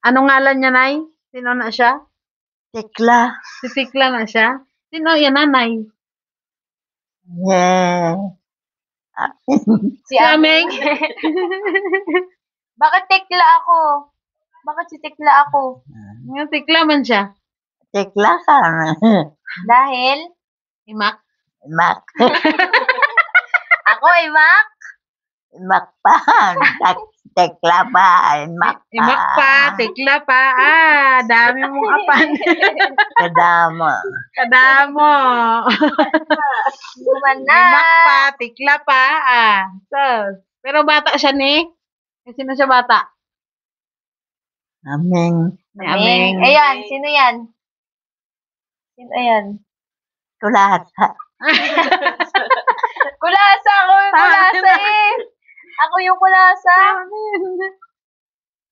Anong ngalan niya, Nay? Sino na siya? Tekla. Si Tikla na siya? Sino yan, Nanay? Yeah. Si Si Ameng? Bakit tekla ako? Bakit si tekla ako? Yung Tikla man siya. Tekla ka. Dahil Imak? Mak. ako ay Mac. Mak pa. Tekla pa. Mak pa. Imak pa, Tikla pa. Dami mong apan. Kadama. Kadamo. Luman na. Imak pa, Tikla pa. So, pero bata siya ni? Sino siya bata? Aming. Ni Ameng. Ayan, sino yan? Sino yan? Kulasa. Kulasa! Ako yung kulasa eh! Ako yung kulasa!